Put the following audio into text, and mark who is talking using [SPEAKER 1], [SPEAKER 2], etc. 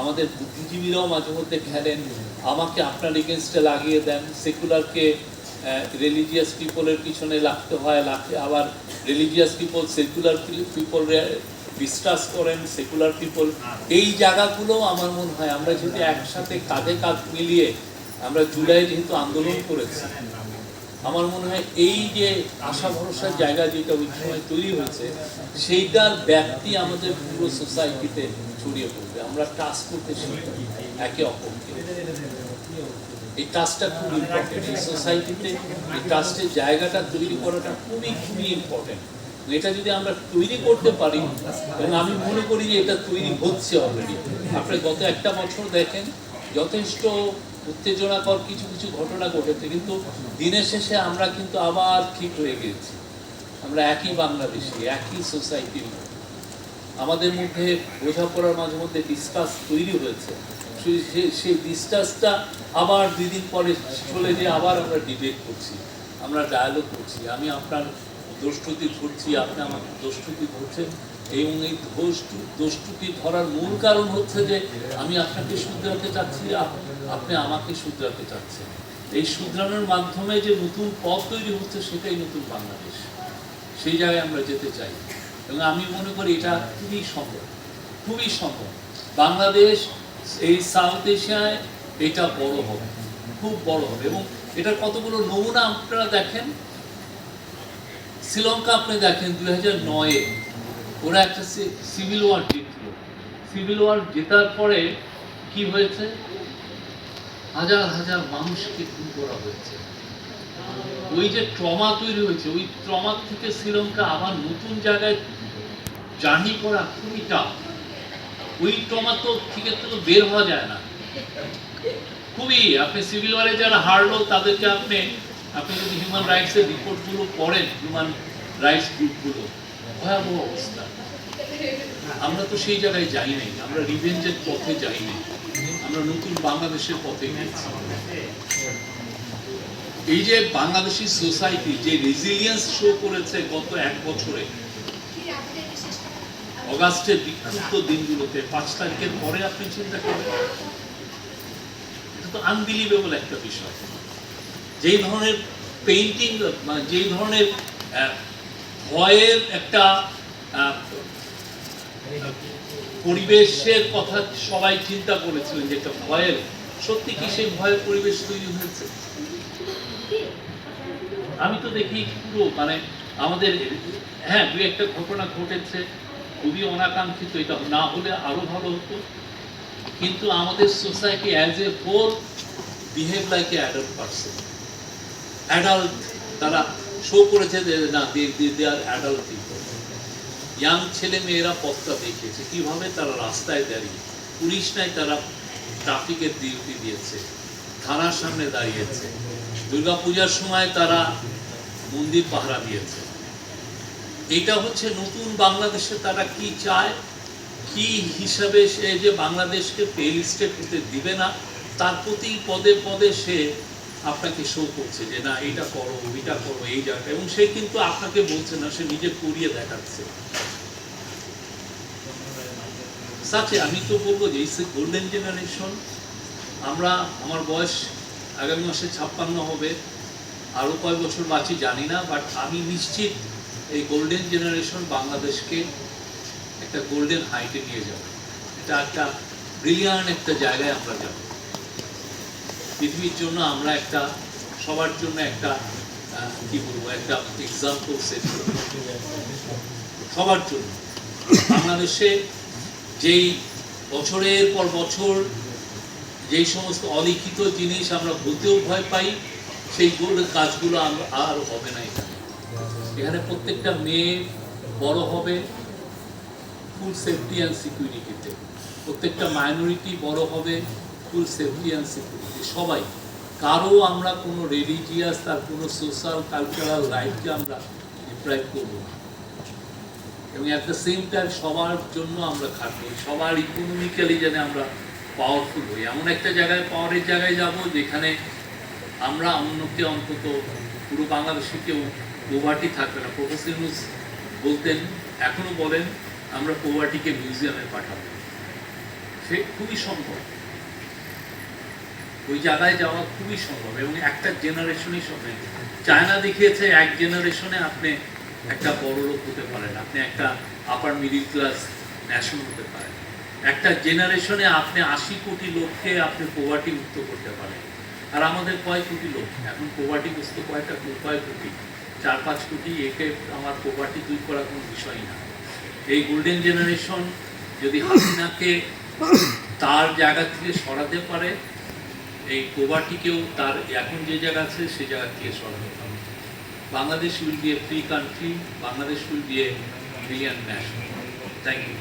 [SPEAKER 1] আমাদের বুদ্ধিজীবীরাও মাঝে মধ্যে খেলেন, আমাকে আপনার এগেনস্টে লাগিয়ে দেন, সেকুলারকে রিলিজিয়াস পিপলের পিছনে লাগতে হয়, আবার religious people secular people discuss করেন, সেকুলার পিপল। এই জায়গাগুলো আমার মনে হয় আমরা যদি একসাথে কাঁধে কাঁধ মিলিয়ে আমরা জুলাই যেহেতু আন্দোলন করেছি, আমার মনে হয় এই যে আশা ভরসার জায়গা যেটা ওই সময় তৈরি হয়েছে, সেইটার ব্যাপ্তি আমাদের পুরো সোসাইটিতে ছড়িয়ে পড়বে। আমরা টাচ করতে শিখব একে অপরকে। এই টাচটা খুব ইম্পর্টেন্ট। এই সোসাইটিতে এই টাচের জায়গাটা তৈরি করাটা খুবই খুবই ইম্পর্টেন্ট। এটা যদি আমরা তৈরি করতে পারি, এবং আমি মনে করি যে এটা তৈরি হচ্ছে অলরেডি। আপনি গত একটা বছর দেখেন যথেষ্ট উত্তেজনাকর কিছু কিছু ঘটনা ঘটেছে, কিন্তু দিনের শেষে আমরা কিন্তু আবার ঠিক হয়ে গেছি। আমরা একই বাংলাদেশি, একই সোসাইটির লোক। আমাদের মধ্যে বোঝাপড়ার মাঝে মধ্যে ডিসকাস তৈরি হয়েছে। সেই ডিসকাসটা আবার 2 দিন পরে চলে যেয়ে আবার আমরা ডিবেট করছি, আমরা ডায়ালগ করছি। আমি আপনার দোষত্রুটি ধরছি, আপনি আমার দোষত্রুটি ধরছেন, এবং এই দোষত্রুটি ধরার মূল কারণ হচ্ছে যে আমি আপনাকে শুধরাতে চাচ্ছি, আপনি আমাকে শুধরাতে চাচ্ছেন। এই শুধরানোর মাধ্যমে যে নতুন পথ তৈরি হচ্ছে, সেটাই নতুন বাংলাদেশ। সেই জায়গায় আমরা যেতে চাই, এবং আমি মনে করি এটা খুবই সম্ভব, খুবই সম্ভব। বাংলাদেশ এই সাউথ এশিয়ায় এটা বড় হবে, খুব বড় হবে। এবং এটার কতগুলো নমুনা আপনারা দেখেন। শ্রীলঙ্কা আপনি দেখেন 2009-এ ওরা একটা সিভিল ওয়ার জিতল। সিভিল ওয়ার জেতার পরে কি হয়েছে? হাজার হাজার মানুষকে খুন করা হয়েছে। ওই যে ট্রমা তৈরি হয়েছে, ওই ট্রমা থেকে শ্রীলঙ্কা আবার নতুন জায়গায় জার্নি করা খুবই টাফ। ওই ট্রমা তো থেকে তো বের হওয়া যায় না, খুবই। আপনি সিভিল ওয়ারে যারা হারলো তাদেরকে আপনি যদি হিউম্যান রাইটসের রিপোর্টগুলো পড়েন, হিউম্যান রাইটস গ্রুপগুলো, ভয়াবহ অবস্থা। আমরা তো সেই জায়গায় যাই নাই, আমরা রিভেঞ্জের পথে যাই নাই, আমরা নতুন বাংলাদেশের পথে গেছি। এই যে বাংলাদেশি সোসাইটি যে রেজিলিয়েন্স শো করেছে গত 1 বছরে, অগাস্টের বিক্ষুব্ধ দিনগুলোতে 5 তারিখের পরে আপনি চিন্তা করেন, এটা তো আনবিলিভেবল একটা বিষয়। যেই ধরনের পেইন্টিং, যেই ধরনের ভয়ের একটা পরিবেশের কথা সবাই চিন্তা করেছিলেন, যে একটা ভয়ের, সত্যি কি সেই ভয়ের পরিবেশ তৈরি হয়েছে? আমি তো দেখি পুরো আমাদের, হ্যাঁ 2-একটা ঘটনা ঘটেছে, খুবই অনাকাঙ্ক্ষিত, এটা না হলে আরো ভালো হতো। কিন্তু আমাদের society as a whole behave like a adult person. Adult তারা শো করেছে যে না, they are adult people. Young ছেলে মেয়েরা পথটা দেখিয়েছে কিভাবে তারা রাস্তায় দাঁড়িয়ে, পুলিশ নাই, তারা ট্রাফিকের ডিউটি দিয়েছে, থানার সামনে দাঁড়িয়েছে, দুর্গাপূজার সময় তারা মন্দির পাহারা দিয়েছে। এটা হচ্ছে নতুন বাংলাদেশে তারা কি চায়, কি হিসাবে সে যে বাংলাদেশকে পে লিস্টে করতে দিবে না, তার প্রতি পদে পদে সে আপনাকে শো করছে যে না এটা করো, ওইটা করো, এই জায়গাটা। এবং সে কিন্তু আপনাকে বলছে না, সে নিজে করিয়ে দেখাচ্ছে। সাথে আমি তো বলবো যে এই গোল্ডেন জেনারেশন, আমার বয়স আগামী মাসে 56 হবে, আরো কয়েক বছর বাঁচি জানি না, বাট আমি নিশ্চিত এই গোল্ডেন জেনারেশন বাংলাদেশকে একটা গোল্ডেন হাইটে নিয়ে যাবে। এটা একটা ব্রিলিয়ান্ট একটা জায়গায় আমরা যাব। পৃথিবীর জন্য আমরা একটা, সবার জন্য একটা কি বলবো, একটা এক্সাম্পল সেট করব সবার জন্য। বাংলাদেশে যেই বছরের পর বছর যেই সমস্ত অলিখিত জিনিস আমরা বলতেও ভয় পাই, সেই কাজগুলো আর হবে না। এখানে প্রত্যেকটা মেয়ে বড় হবে ফুল সেফটি অ্যান্ড সিকিউরিটিতে, প্রত্যেকটা মাইনরিটি বড় হবে ফুল সেফটি অ্যান্ড সিকিউরিটি। সবাই, কারো আমরা কোনো রিলিজিয়াস, তার কোনো সোশ্যাল কালচারাল রাইটকে আমরা ডিপ্রাইভ করবো না। এবং অ্যাট দ্য সেম টাইম সবার জন্য আমরা খাটবো, সবার ইকোনমিক্যালি যেন আমরা পাওয়ারফুল হই। এমন একটা জায়গায়, পাওয়ারের জায়গায় যাব যেখানে আমরা অন্যকে, অন্তত পুরো বাংলাদেশে কেউ পোভার্টি থাকবে না। প্রফেসর ইউনূস বলতেন, এখনো বলেন, আমরা পোভার্টিকে মিউজিয়ামে পাঠাবো। সে খুবই সম্ভব, ওই জায়গায় যাওয়া খুবই সম্ভব এবং একটা জেনারেশনই সম্ভব। চায়না দেখিয়েছে এক জেনারেশনে আপনি একটা বড় লোক হতে পারেন, আপনি একটা আপার মিডিল ক্লাস ন্যাশন হতে পারেন। একটা জেনারেশনে আপনি 80 কোটি লোককে আপনি পোভার্টি মুক্ত করতে পারেন। আর আমাদের কয় কোটি লোক এখন পোভার্টিগ্রস্ত, কয় কোটি, 4-5 কোটি। একে আমার পোভার্টি দূর করা কোনো বিষয় না। এই গোল্ডেন জেনারেশন যদি হাসিনাকে তার জায়গা থেকে সরাতে পারে, এই পোভার্টিকেও তার এখন যে জায়গা আছে সেই জায়গা থেকে সরাতে পারে, Bangladesh will be a free country, Bangladesh will be a free and national. Thank you.